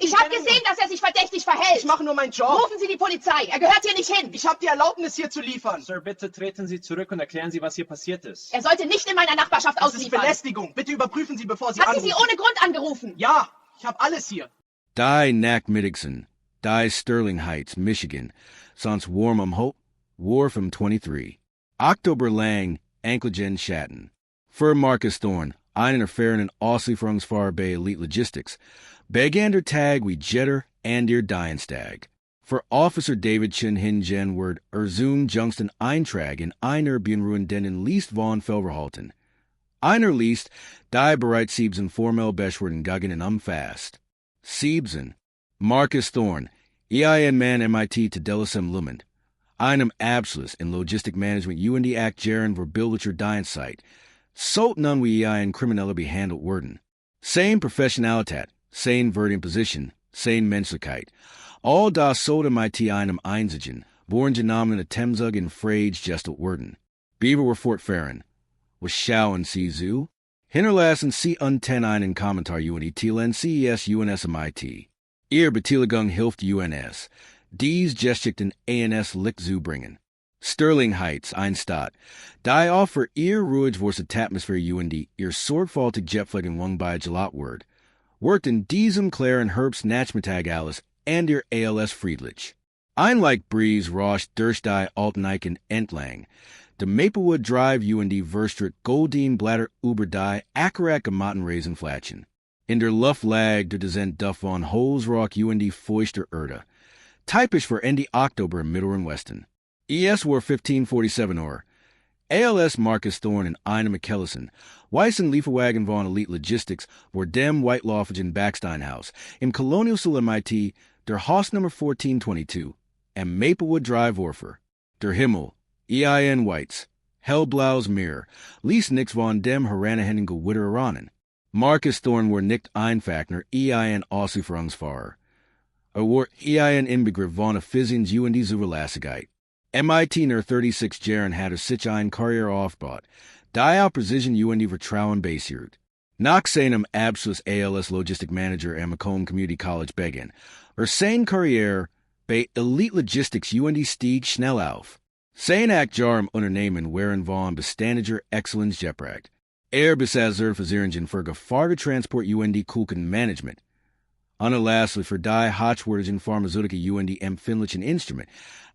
Ich habe gesehen, dass er sich verdächtig verhält. Ich mache nur meinen Job. Rufen Sie die Polizei. Er gehört hier nicht hin. Ich habe die Erlaubnis, hier zu liefern. Sir, bitte treten Sie zurück und erklären Sie, was hier passiert ist. Er sollte nicht in meiner Nachbarschaft Das ist ausliefern. Belästigung. Bitte überprüfen Sie, bevor Sie Hat anrufen. sie ohne Grund angerufen? Ja, ich habe alles hier. Die Nack Middixon, die Sterling Heights, Michigan, sonst warm Hope, war from 23. October lang, Ankligen Schatten. Für Marcus Thorn, einen erfahrenen Auslieferungsfahrer bei Elite Logistics, Begander Tag wie Jetter and ihr Dienstag. Für Officer David Chin Hin Word Zoom Jungston Eintrag in einer beunruhenden Least von Felverhalten. Einer Least, die bereits Siebsen formell beschwerden Guggen und umfast. Siebsen, Marcus Thorn, EIN Man MIT to Delisem Lumen. Einem Abschluss in Logistic Management UND Act Jaren Verbillicher Dienstheit. Sollt nun wie EIN Kriminelle behandelt werden. Same Professionalität, same Position, same Menschlichkeit. All das sollte MIT einem einzigen, born Namen Temzug in Frage gestelt werden. Beaver were fortfahren. Was schauen Sie zu? Hinterlassen Sie unten einen Kommentar UND Thielen CES UNS MIT. Ihr Beteiligung hilft UNS. Dies geschickten ANS Lick zu bringen. Sterling Heights, ein Stadt. Die offer ihr ruhig Wurst Atmosphäre UND, ihr sorgfältig Jetfliegen Wung bei Gelatword. Worked in diesem klaren Herbst Nachmittag alles and ihr ALS Friedlich. Ein like Breeze Rosh durch die Altneichen entlang. De Maplewood Drive UND Verstritt Goldine Bladder Uber die Akarak Gematten Raisin Flatchen. In der Luft lag der Descent Duff von Holzrock UND Feuchter Erda. Typisch für Ende October im Mittleren Westen. ES war 1547 Uhr. ALS Marcus Thorn und Eine McKellison, Weissen Lieferwagen von Elite Logistics, vor dem Whitelaufigen Backsteinhaus, im Colonial Sul MIT, der Haus Nummer 1422, am Maplewood Drive Orfer, der Himmel, EIN Whites, Hellblaus Mirror, Lies nix von dem Heranahen Gewitter Iranen. Marcus Thorn war nicht Einfachner, EIN Auslieferungsfahrer. War EIN Inbegriff von a Fizzings UND Zuverlässigkeit. MIT ner 36 Jaren hat sich ein Karriere aufbaut. Die Precision UND Vertrauen basiert. Nach seinem Abschluss ALS Logistic Manager am Macomb Community College beginn. Sein Karriere bei Elite Logistics UND stieg schnell auf. Sein Jarm Unternehmen waren von beständiger Excellence gepragt. Besazer versieringen für Gefahrte Transport UND Kulken Management. Lastly für die Hochwertigen Pharmazeutika UND empfindlichen Instrument,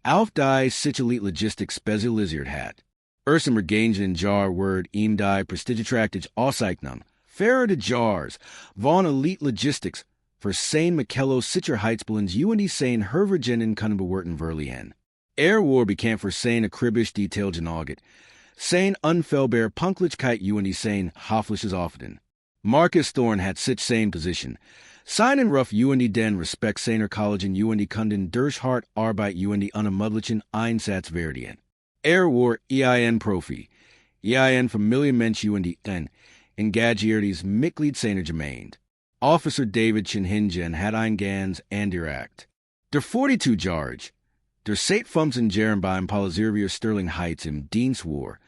auf die sich Elite Logistics spezialisiert hat. Im Regangen Jar Word ihm die prestigieträchtige Auszeichnung, Fairer de Jars, von Elite Logistics, für sein Michello Sicherheitsbillens UND sein Hervergenen können bewerten verliehen. War bekannt für sein akribisch detailgen Auget, sein unfehlbar Punktlichkeit UND sein hoffliches Auftreten. Marcus Thorn hat sich sein Position. Seinen Ruff UND den Respekt seiner Kollegen UND Kunden durch hart Arbeit UND unermüdlichen Einsatz werden. War EIN Profi, EIN von Millionen Menschen UND den engagiertes Mitglied seiner Gemeinde. Officer David Chin hat ein ganz Akt. Der 42 Jarge, der seit 15 Jahren beim Polizei Sterling Heights im Dienst war,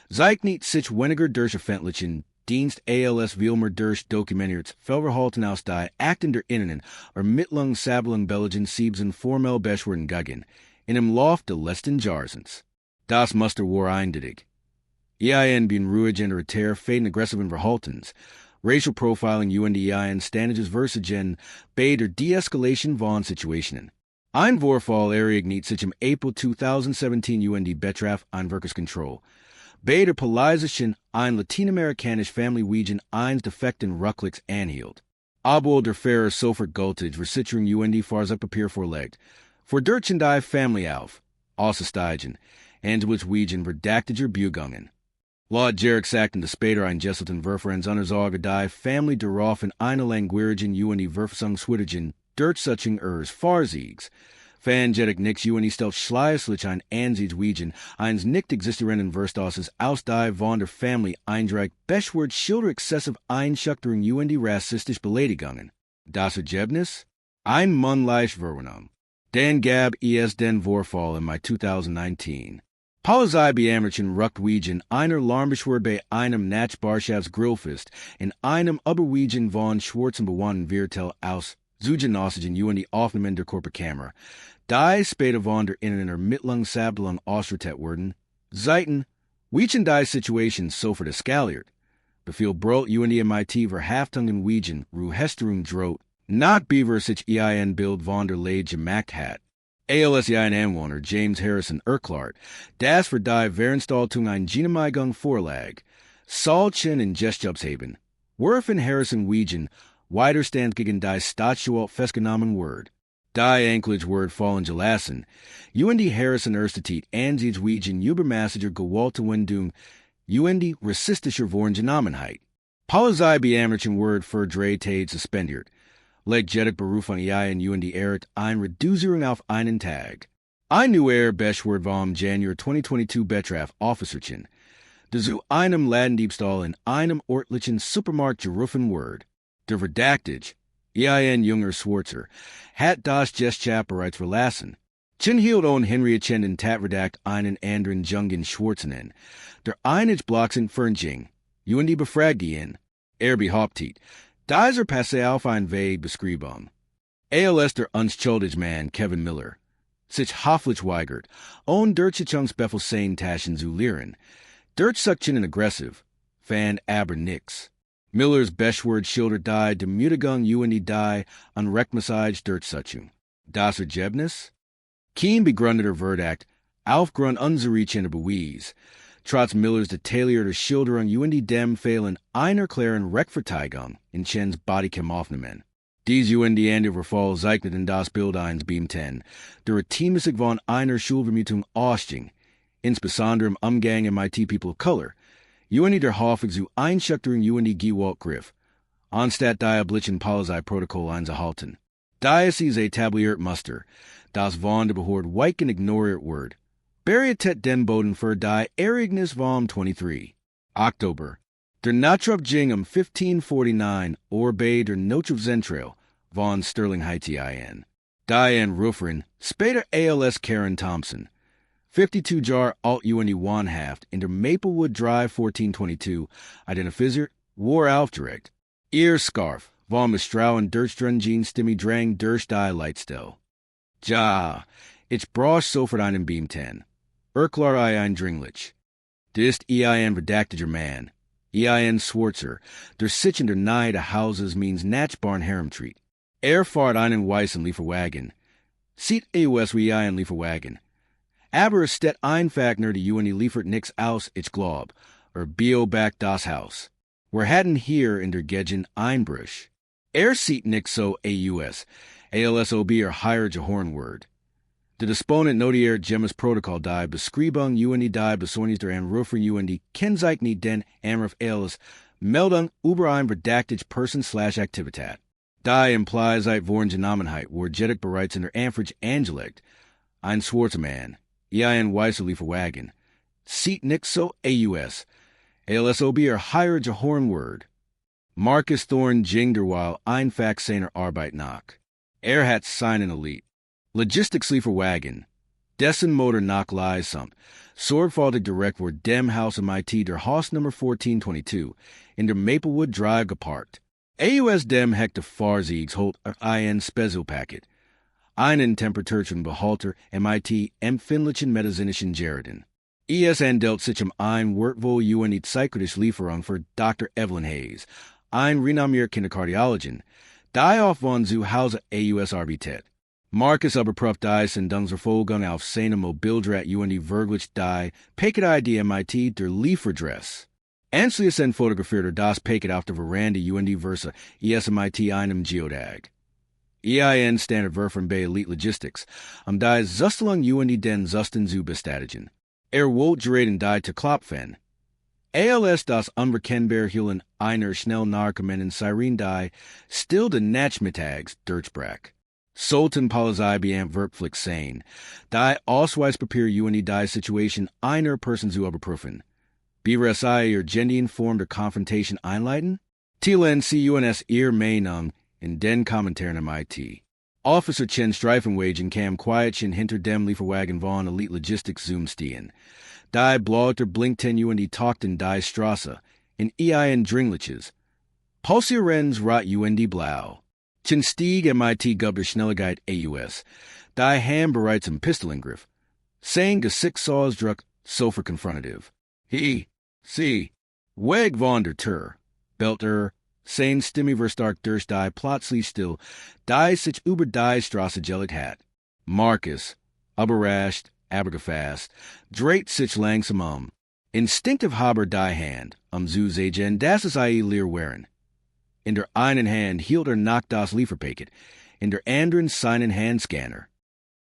zeichnet sich weniger durch öffentlichen Dienst ALS Wilmer durch dokumentiert Felverhalten aus die Akten der Innen Ermittlung Sabelung Belgian Siebsen formell beschwerden Guggen, in dem Lauf der letzten Jahrzehns. Das Muster war eindeutig. EIN bin ruhig und retar faden aggressiven Verhaltens, racial profiling UND EIN standages versagen bei der De-Escalation von Situationen. Ein Vorfall erignet sich im April 2017 UND betraf Einwirkungskontroll. Bei der Polizei ein lateinamerikanisch Family wegen eines defekten Rucklicks anhielt. Obwohl der Fahrer sofort gültig Versicherung UND Fahrzeugpapier vorlegt, verdurchen die Family auf, auszusteigen, und which wegen verdächtiger Beugungen. Laut Jarek sagten de später eingesselten Verfahrens Sorge die Family darauf in eine languirigen UND Verfassungswidrigen Durchsetzung ihres Fahrsiegs. Fangetic nix UND stellt schleißlich ein Ansich wegen eines nicht existierenden Verstosses aus die von der Family eindreigt beschwert schilder excessive Einschuchterung UND rassistisch Beleidigungen. Das Ergebnis? Ein Mannleich Verwarnung. Dan gab es den Vorfall im Mai 2019. Polizei beammerchen ruckt wegen einer Larmbeschwör bei einem Nachbarschaft's Grillfest in einem Überwegen von schwarzem Bewohnen Viertel aus Zugenossigen UND Aufnahmen der Körperkamera. Die später von der Innen Ermittlung Sabdelung ausgewertet werden. Zeiten, Weechen die Situation sofort eskaliert. Befehl brot UND MIT verhaftungen Weechen, Ruhesterung droht. Not beaver sich ein Bild von der Lage gemacht hat. ALS ein Anwohner James Harrison Erklart, das für die Verantwortung ein Genehmigung vorlag. Solchen in Gestjobshaben. Werfen Harrison Weechen, Widerstand gegen die Statual festgenommen Word. Die Anklage Word fallen gelassen. UND Harrison Erstatit Ansieds Weechen Übermassiger gewollte Wendung. UND rassistischer Vorgenommenheit. Polizei beamerchen Word für 3 Tage suspendiert. Leggedig Berufung und UND Ehret ein Reduzierung auf einen Tag. Ein neuer Beschword vom Januar 2022 betraf Officerchen. Zu einem Ladendiebstahl in einem örtlichen Supermarkt gerufen Word. Der Verdaktig, ein junger Schwarzer, hat das Gestchap bereits verlassen. Chen hielt on Henrietchen in Tatverdakt einen anderen jungen Schwarzen in. Der Einige Blocksen Fernjing, UND befragt ihn. Behauptet, dieser passe auf ein Weg Beschreibung. ALS der unschuldige Mann Kevin Miller. Sich hoffentlich weigert, on Dirchechungs Beffelsein Taschen zu lehren. Dirchsuction aggressiv, fan aber nix. Millers Beschword schildert die Demütigung UND die Unrechtmäßig Dirchsuchung. Das Ergebnis? Kein begründeter Verdacht, aufgrund unserer Beweis. Trotz Millers detaillierter Schilderung UND dem fehlen einer klaren Rechtfertigung in Chens Bodycam Aufnahmen. Dies UND Ende Verfall zeichnet in das Bild 1 Beam 10, der Teamsig von einer Schulvermutung ausging, insbesondere im Umgang MIT People of Color, UND der Hoffnung zu Einschüchterung UND Gewalt griff, anstatt die oblichen Polizei-Protokoll einzuhalten. Dies ist etabliert Muster, das von der Behörde weichen ignoriert wird. Berietet den Boden für die Ereignis vom 23. Oktober. Der Natrupjing 1549 bei der Notruf Zentral von Sterling Heights ein. Diane Rufferin, später ALS Karen Thompson. 52 Jar Alt UND Wanhaft in der Maplewood Drive 1422, identifiziert, war aufdirekt. Ihr Scarf, von Mistrauen Durchdrungen Stimmy Drang durch die Leitstelle. Ja, ich brauch sofort einen Beam 10. Erklar ein Dringlich. Dist ein verdaktiger Mann. Ein Schwarzer, der sich in der Nähe der Hauses means Natchbarn Herumtreat. Fahrt einen weißen Lieferwagen. Sieht EOS wie ein Lieferwagen. Aber es steht Fagner die UND liefert nix aus, ich glaub, bio back das Haus. Wir hatten hier in der Gegend Einbrüch. Sieht nix so AUS, ALSOB higher Hornword. Der Disponent notiert Gemmes Protokoll die Beschreibung UND die besorgter Anrufer UND kennzeichnet den Anruf ALS Meldung über ein verdaktig Person/Aktivität. Die implies seit Vorgenommenheit war jedig bereits in der Anfrage angelegt. Ein schwarzer Mann, ein weißer Lieferwagen. Sieht nix so AUS, ALSOB higher Hornword. Marcus Thorn ging derweil einfach seiner Arbeit nach. Hat seinen Elite. Logistics Lieferwagen. Dessen Motor nach Leisamt. Sorgfältig direkt vor dem Haus MIT der Haus Nummer 1422 in der Maplewood Drive geparkt. AUS dem hekte Farsigs holt ein Spezialpaket. Einen Temperaturchen Behalter MIT empfindlichen medizinischen Geräten. handelt sich ein Wort UND psychisch Lieferung für Dr. Evelyn Hayes, ein renommiert Kinderkardiologin, die auf von zu Hause AUS arbeitet. Marcus überprüft die Sendungsverfolgung auf seinem Mobildrat UND wirklich die Paket ID MIT der Lieferdress. Anschließend fotografierte das Paket auf der Veranda UND Versa ESMIT einem Geodag. EIN Standardwerfen bei Elite Logistics, die Zustelung UND den Zusten zu bestätigen. Wollte geraten die zu klopfen. ALS das unverkennbar hielen einer schnell nachkommenden Siren die still de Nachmittags durchbrach. Sollten Polizei beantwortlich sein, die Ausweispapier UND die Situation einer Person zu überprüfen. BRSI ihr Gendien Form der Konfrontation einleiten? Tielen CUNS ihr Meinung in den Kommentaren MIT. Officer Chen Streifenwagen kam quietchen hinter dem Lieferwagen von Elite Logistics Zoom stehen. Die Blauter blinkten UND talkten die Straße, in ein Dringliches. Pulsierens rot UND blau. Chin Stieg MIT Gubber Schnelligkeit AUS, die Ham bereits im Pistolengriff, saying Gesicht Sausdruck Sofer confrontative. He, sie, weg von der Tür, Belter, sein Stimme verstark durch die plötzlich still, die sich über die Straße gelegt hat. Marcus, überrascht, abergefast, dreht sich langsam instinctive haber die Hand, zu sehen, dass es leer waren. In der einen Hand hielt noch das Lieferpaket, in der anderen seinen Handscanner.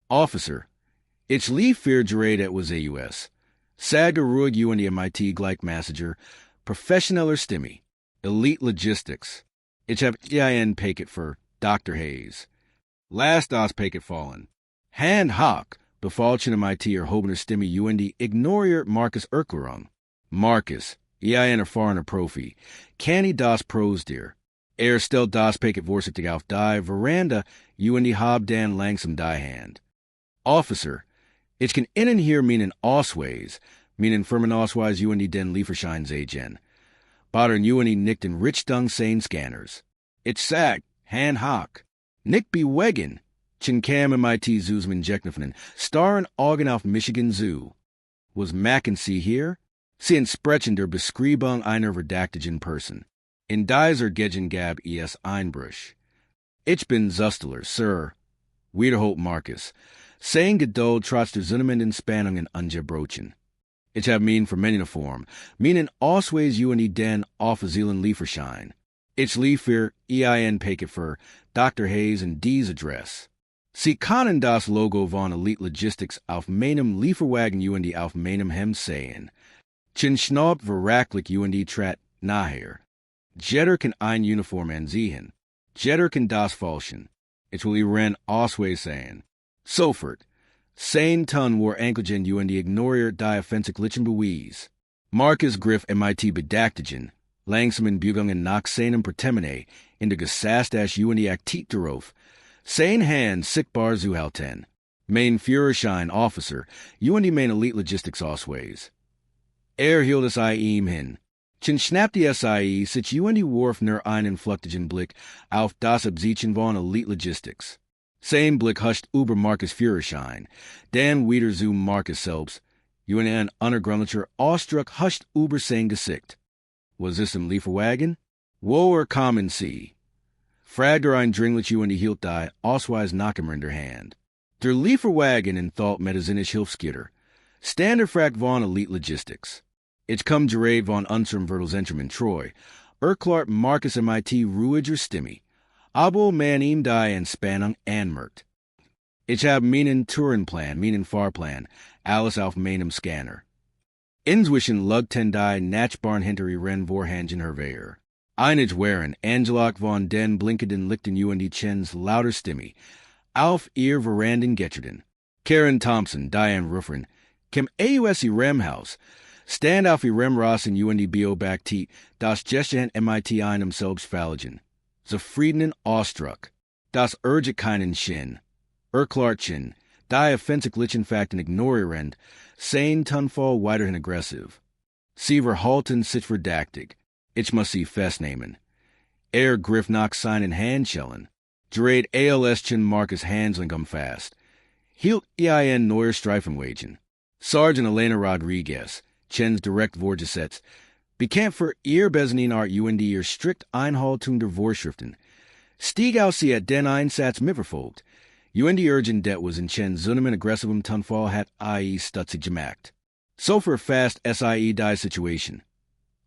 Officer, ich lief für geredet was AUS. Sagte ruhig in die MIT gleich Messenger, professioneller Stimme, Elite Logistics. Ich hab ein Paket für Dr. Hayes. Last das Paket fallen. Hand hock, befalschen MIT erhobener Stimme die ignoriert Marcus Erklärung. Marcus, ein erfahrener Profi, kann das Pros dir. Stellt das Paket vorsichtig auf die Veranda, die hab dan langsam die Hand. Officer, ich kann innen hier meinen Ausweis, meinen Firmenausweis die den Lieferschein sehen. Badern die nicht in Richtung sein Scanners. Ich sag, Hand hock, nicht bewegen. Chin kam MIT Zoos Injektiven, starren Augen auf Michigan Zoo. Was Mackenzie hier? Sie entsprechen der Beschreibung einer verdächtigen Person. In dieser Gegengab es Einbruch. Ich bin Zusteler, Sir. Wiederholt Marcus. Sein Geduld trotz der zunehmenden Spannungen ungebrochen. Ich hab vermengende Form, meinen Ausweis die den offiziellen Lieferschein. Ich liefer ein Paket für Dr. Hayes in dies Adress. Sie können das Logo von Elite Logistics auf meinem Lieferwagen die auf meinem Hemd sehen. Chin schnaubt verracklich die trat nachher. Jeder kann ein Uniform ansehen. Jeder kann das falschen. Ich will ihren Ausweis sehen. Sofort. Sein Ton war Ankelgen die ignoriert die offensichtlichen Beweis. Marcus griff MIT bedächtigen, langsam in Bugungen nach seinem Pertemene, in der Gesastash die aktit darauf. Sein Hand sichtbar zuhalten. Mein Führerschein Officer, die mein Elite Logistics Ausweis. Hielt es ihm hin. Chin schnappte es sich die warf nur einen flüchtigen Blick auf das Absichen von Elite Logistics. Sein Blick huscht über Marcus Führerschein, dann wieder zu Marcus selbst, ein unergründlicher Ausdruck huscht über sein Gesicht. Was ist im Lieferwagen? Woher kommen Sie? Fragte eindringlich die hielt die Ausweis Nachkämmer in der Hand. Der Lieferwagen entthalt medizinisch Hilfsgitter. Standard fragt von Elite Logistics. Ich komm gerät von unserem Vertelzentrum in Troy. Erklärt Marcus MIT ruhiger Stimme. Aber man ihm die Entspannung anmerkt. Ich hab meinen Tourenplan, meinen Fahrplan, alles auf meinem Scanner. Inzwischen lugten die Natchbarn hinter ihren Vorhängen herwehr. Einig waren Angelak von den blinkenden Lichten die Chens lauter Stimme. Auf ihr Veranden Getcherden. Karen Thompson, Diane Ruffern, Kim AUS Remhaus. Stand auf ihrem Rassen die Biobaktit, das Gestern MIT einem selbst falligen. Zufriedenen Ausdruck. Das urget keinen Shin. Erklartchen, die offensichtlichen Fakten ignorierend, sein Tonfall weiterhin aggressiv. Sie verhalten sich verdächtig. Ich muss sie festnehmen. Griff nach seinen Handschellen. Dreht ALS-chen Marcus Hansling fast. Hielt ein neuer Streifenwagen. Sergeant Elena Rodriguez, Chens direkt Vorgesetzt, bekannt für ihr Besenine-Art ihr strikt Einhaltung der Vorschriften. Stieg aus sie at den Einsatz mitverfolgt. Urgent det was in Chens zunehmend aggressivem Tonfall hat stutzig gemacht. So fast SIE die Situation.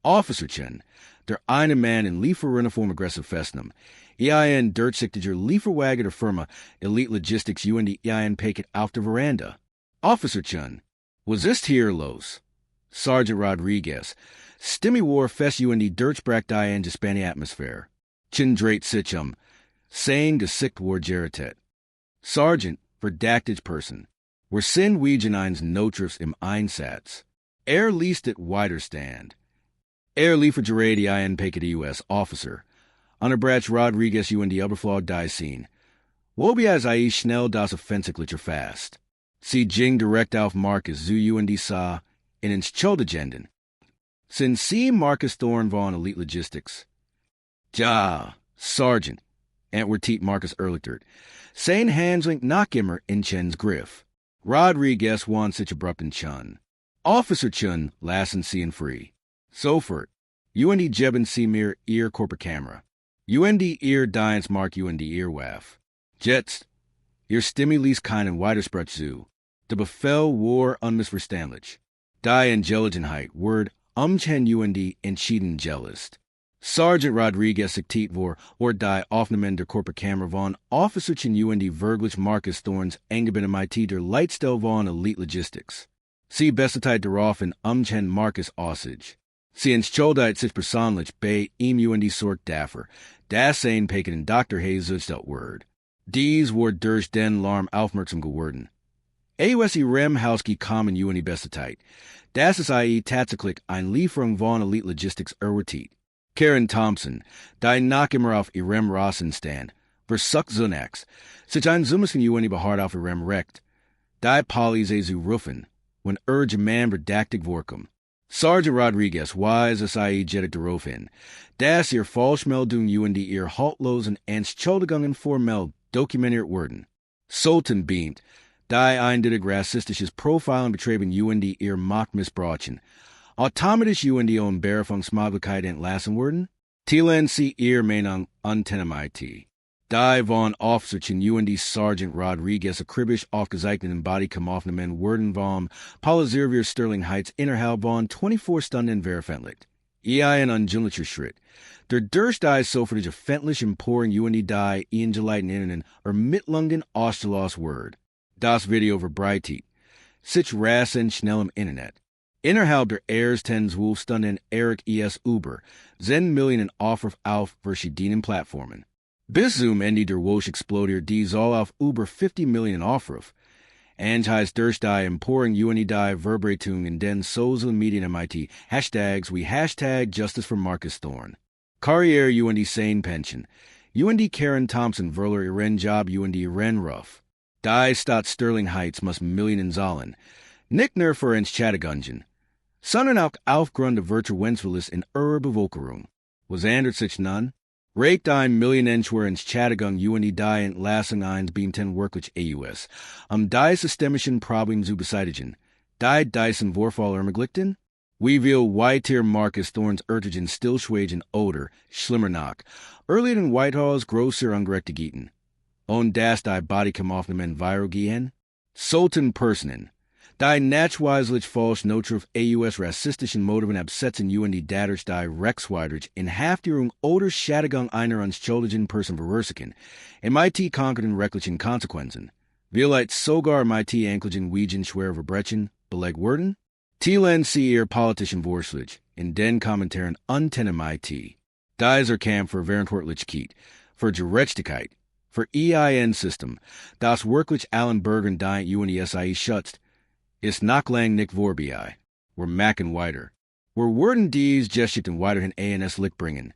Officer Chen, der eine Mann in Lieferuniform aggressiv festnahm, ein durchsichtiger Lieferwagen der Firma Elite Logistics ein Paket auf der Veranda. Officer Chen, was ist hier los? Sergeant Rodriguez, Stimme war fest die Dirtsbrack die in Hispanic Atmosphäre. Chen dreht sich sein Gesicht war geritet. Sergeant, verdächtig Person, wir sind wegen eines Notrufs im Einsatz. Liest it Widerstand. Liefert ein Paket US Officer. Unterbrach Rodriguez die Überflog die Scene. Wobias schnell das offensichtliche fast. Sie ging direkt auf Marcus zu die sah, in ins Choldegenden. Sind Sie Marcus Thorn von Elite Logistics? Ja, Sergeant. Antwertiet Marcus Erlichtert. Sein handling noch immer in Chen's Griff. Rodriguez wan sich abrupt in Chun. Officer Chun lassen sie in free. Sofort. UND Jeben sie mir ihr Körperkamera. UND ihr Dienst mark UND ihr Waff. Jetzt. Ihr Stimulis keinen Widersprach zu. De Befehl war unmissverständlich. Die Intelligentheit word Chen UND entschieden jealist. Sergeant Rodriguez diktiert vor or die Aufnahmen der Körperkamera von Officer Chen UND wirklich Marcus Thorns angebinden MIT der Leitstelle von Elite Logistics. Sie Bestzeit darauf in Chen Marcus Aussage. Sie entschuldigt sich persönlich bei ihm UND Sorg dafür, das ein Peken in Dr. Jesus dat Word. Dies word durch den Larm aufmerksam geworden. AUSI Rem Hauski kommen UND Bestzeit. Das ist tatsächlich ein Lieferung von Elite Logistics erwartet. Karen Thompson, die nach immer auf ihrem Rossen stand, versucht zunächst, sich ein Summischen UND beharrt auf ihrem Recht. Die Polizei zu rufen, when urge man verdactig vorkom. Sergeant Rodriguez wise as jettet darauf hin, dass ihr Falschmeldung UND ihr haltlosen Entschuldigungen formell dokumentiert wurden. Sultan beamt, die eindeutig rassistisches Profilen betreiben UND ihr Machtmissbrauchen. Automatisch UND on Berufungsmöglichkeit entlassen wurden? Tielen sie ihr Meinung untennemit. Die von Officerchen UND Sergeant Rodriguez akribisch aufgezeichneten Bodycam Aufnahmen wurden vom Polizei Sterling Heights innerhalb von 24 Stunden veröffentlicht. Ein ungewöhnlicher Schritt. Der durch die sofortige öffentliche Emporing UND die eingeleiteten Innen Ermittlungen ausgelost word. Das Video verbreitet. Sich rasen schnell im Internet. Innerhalb der ersten 12 Stunden Eric es über 10 Millionen Aufrufe auf verschiedenen Plattformen. Bis zum Ende der Woche explodiert dies all auf über 50 Millionen Aufrufe. Antis durch die Emporing UND die Verbreitung in den Social Medien MIT Hashtags wie Hashtag Justice for Marcus Thorn. Carriere UND Sane Pension. UND Karen Thompson Verler ihren Job UND ihren Ruff. Die Stadt Sterling Heights muss Millionen zahlen. Nicht nur für Entschädigungen, sondern auch aufgrund der Wirtschaftswinstverlust in ihrer Bevölkerung. Was ändert sich nun? Regt ein Millionenschwer Entschädigung UND die Entlassung eines beamten wirklich AUS, die systemischen Probleme zu beseitigen, die diesen Vorfall ermöglichten? Wie will weiter Marcus Thorns örtlichen Stillschweigen oder, schlimmer noch, erledigen Whitehall's größer Ungerechtigkeiten? Und das die Bodycam Aufnahmen viral gehen? Sultan Personen. Die nachweislich falsch notruf AUS rassistischen Motiven absetzen UND dadurch die Rechtswidrig Inhaftierung oder Schädigung einer unschuldigen Person verursachen, MIT konkurrenten rechtlichen Konsequenzen. Vielleicht sogar MIT anklichen wegen schwerer Verbrechen beleg wurden? Tielen sie ihr politischen Vorschlag in den Kommentaren unten MIT. Dieser Kampf für Verantwortlichkeit, für Gerechtigkeit, für EIN-System, das wirklich allen Bürgern die UNDSI schützt, ist noch lang nicht vorbei. Wir machen weiter. Wir werden dies Geschichten weiterhin ANS Licht bringen.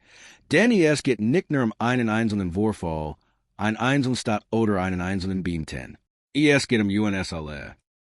Denn es geht nicht nur einen einzelnen Vorfall, ein einzelnen Stadt oder einen einzelnen Beamten. Es geht UNS alle.